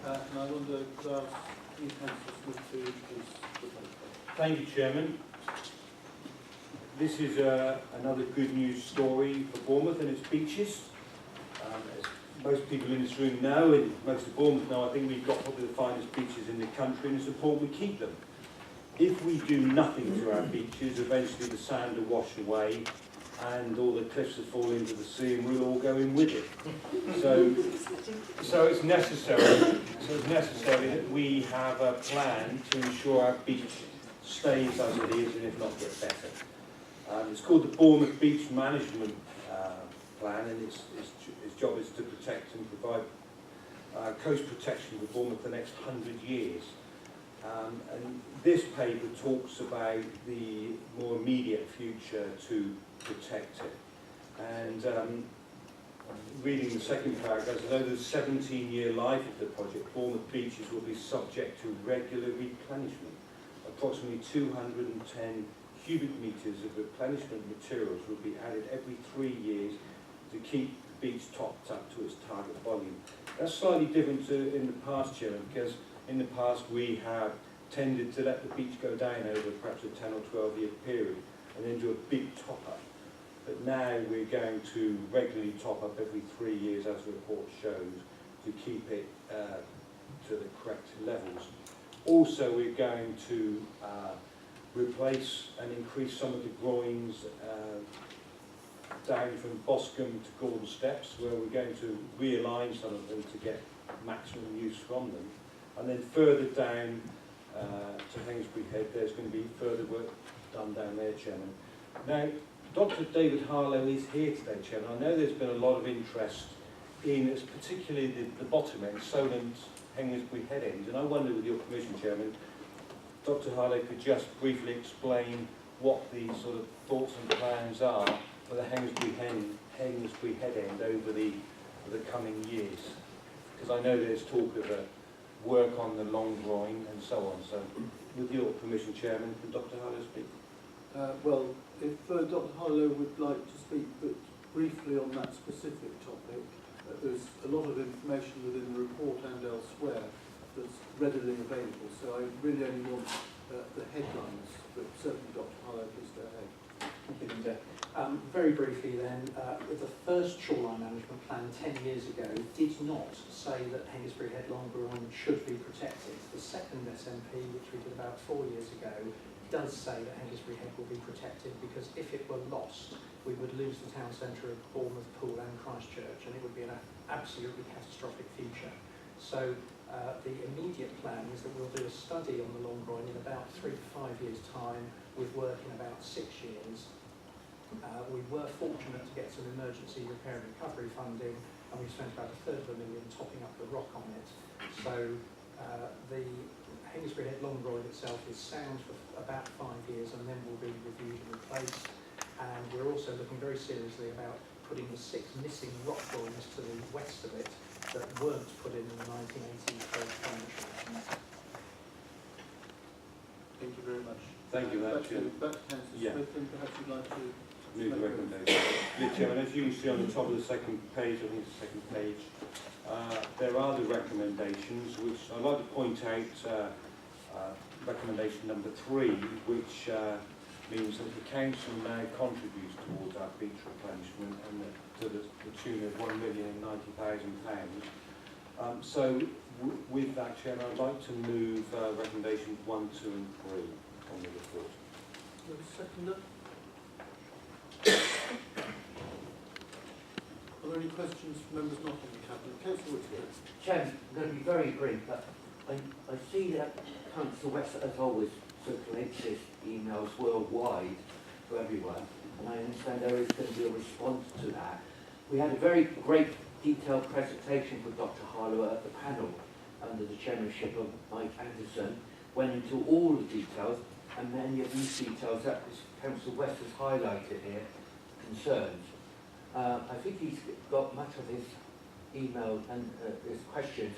And I wonder, could I ask you, Councillor Smith, to introduce the paper? Thank you, Chairman. This is another good news story for Bournemouth and its beaches. As most people in this room know, and most of Bournemouth know, I think we've got probably the finest beaches in the country, and it's important we keep them. If we do nothing to our beaches, eventually the sand will wash away and all the cliffs will fall into the sea and we'll all go in with it. So it's necessary that we have a plan to ensure our beach stays as it is and if not get better. It's called the Bournemouth Beach Management Plan, and its job is to protect and provide coast protection for Bournemouth for the next 100 years. And this paper talks about the more immediate future to protect it. And reading the second paragraph, although the 17-year life of the project, Bournemouth beaches will be subject to regular replenishment. Approximately 210 cubic metres of replenishment materials will be added every 3 years to keep the beach topped up to its target volume. That's slightly different to in the past, Chairman, because in the past we have tended to let the beach go down over perhaps a 10 or 12 year period and then do a big top up. But now we're going to regularly top up every 3 years, as the report shows, to keep it to the correct levels. Also, we're going to replace and increase some of the groins down from Boscombe to Gordon Steps, where we're going to realign some of them to get maximum use from them. And then further down to Hengistbury Head, there's going to be further work done down there, Chairman. Now, Dr. David Harlow is here today, Chairman. I know there's been a lot of interest in particularly the bottom end, Solent, Hengistbury Head end, and I wonder, with your permission, Chairman, Dr. Harlow could just briefly explain what the sort of thoughts and plans are for the Hengistbury Head end over the coming years. Because I know there's talk of work on the long groin and so on. So, with your permission, Chairman, can Dr. Harlow speak? Well, if Dr. Harlow would like to speak but briefly on that specific topic, there's a lot of information within the report and elsewhere that's readily available, so I really only want the headlines, but certainly Dr. Harlow, please go ahead. Thank you, Linda. Very briefly then, the first shoreline management plan 10 years ago did not say that Hengistbury Head Long Groin should be protected. The second SMP, which we did about 4 years ago, does say that Hengistbury Head will be protected, because if it were lost, we would lose the town centre of Bournemouth, Poole and Christchurch, and it would be an absolutely catastrophic future. So the immediate plan is that we'll do a study on the Long Groin in about 3 to 5 years' time, with work in about 6 years. We were fortunate to get some emergency repair and recovery funding, and we spent about £250,000 topping up the rock on it. So the Hengistbury Head Long Groin itself is sound for about 5 years, and then will be reviewed and replaced. And we're also looking very seriously about putting the 6 missing rock groins to the west of it that weren't put in the 1980s planetary. Thank you very much. Thank you, back to Councillor Yeah. Smith, and perhaps you'd like to Move the recommendation. Yeah, Chairman, as you can see on the top of the second page, I think it's the second page, there are the recommendations, which I'd like to point out, recommendation number 3, which means that the council now contributes towards our beach replenishment and to the tune of £1,090,000. So with that, Chairman, I'd like to move recommendations 1, 2 and 3 on the report. Seconder? Are there any questions from members not on the cabinet? Councillor Whitfield. Chairman, I'm going to be very brief, but I see that Councillor West, as always, circulates his emails worldwide to everyone, and I understand there is going to be a response to that. We had a very great detailed presentation with Dr. Harlow at the panel under the chairmanship of Mike Anderson, went into all the details, and many of these details that Councillor West has highlighted here, concerns. I think he's got much of his email and his questions,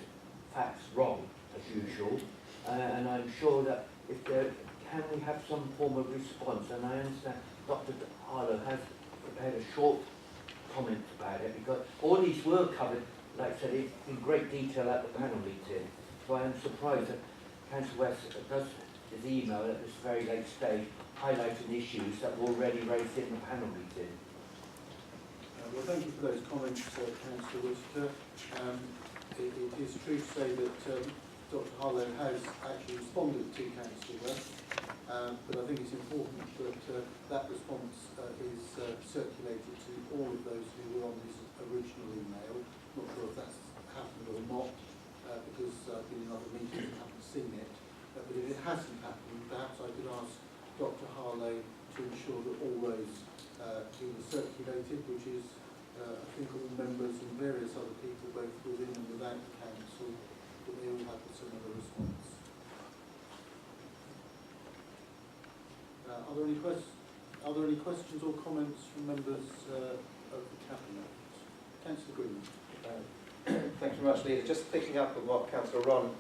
facts wrong, as usual, and I'm sure that if there, can we have some form of response, and I understand Dr. Harlow has prepared a short comment about it, because all these were covered like I said, in great detail at the panel meeting. So I am surprised that Councillor West does his email at this very late stage, highlighting issues that were already raised in the panel meeting. Well, thank you for those comments, Councillor Whittaker. It is true to say that Dr. Harlow has actually responded to Councillor West, but I think it's important that that response is circulated to all of those who were on his original email. Not sure if that's happened or not, because I've been in other meetings and haven't seen it. But if it hasn't happened, perhaps I could ask Dr. Harlow to ensure that all those who were circulated, which is I think all members and various other people, both within and without the council, that they all have a similar response. Are there any questions or comments from members of the cabinet? Councillor Green. Thank you very much, Leader. Just picking up on what Councillor Ron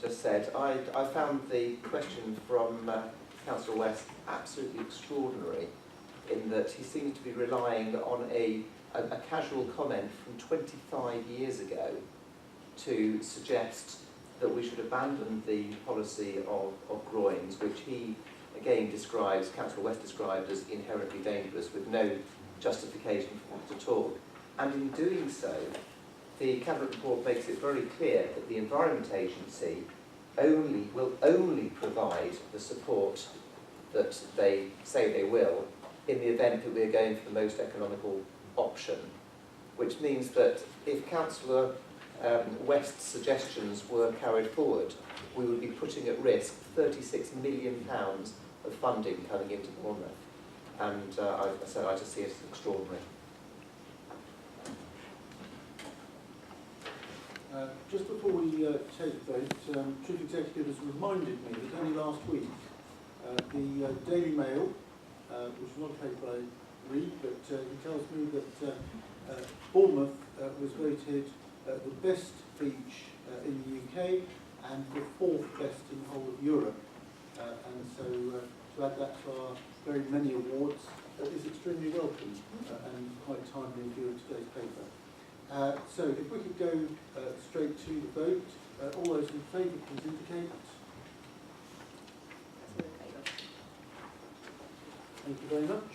just said, I found the question from Councillor West absolutely extraordinary, in that he seems to be relying on a casual comment from 25 years ago to suggest that we should abandon the policy of groins, which he again describes, Councillor West described as inherently dangerous, with no justification for that at all. And in doing so, the Cabinet report makes it very clear that the Environment Agency will only provide the support that they say they will in the event that we are going for the most economical option, which means that if Councillor West's suggestions were carried forward, we would be putting at risk £36 million of funding coming into Bournemouth. And I just see it as extraordinary. Just before we take the vote, Chief Executive has reminded me that only last week the Daily Mail, which is not a paper I read, but he tells me that Bournemouth was voted the best beach in the UK and the 4th best in the whole of Europe. And so to add that to our very many awards is extremely welcome and quite timely in view of today's paper. So if we could go straight to the vote, all those in favour please indicate. Thank you very much.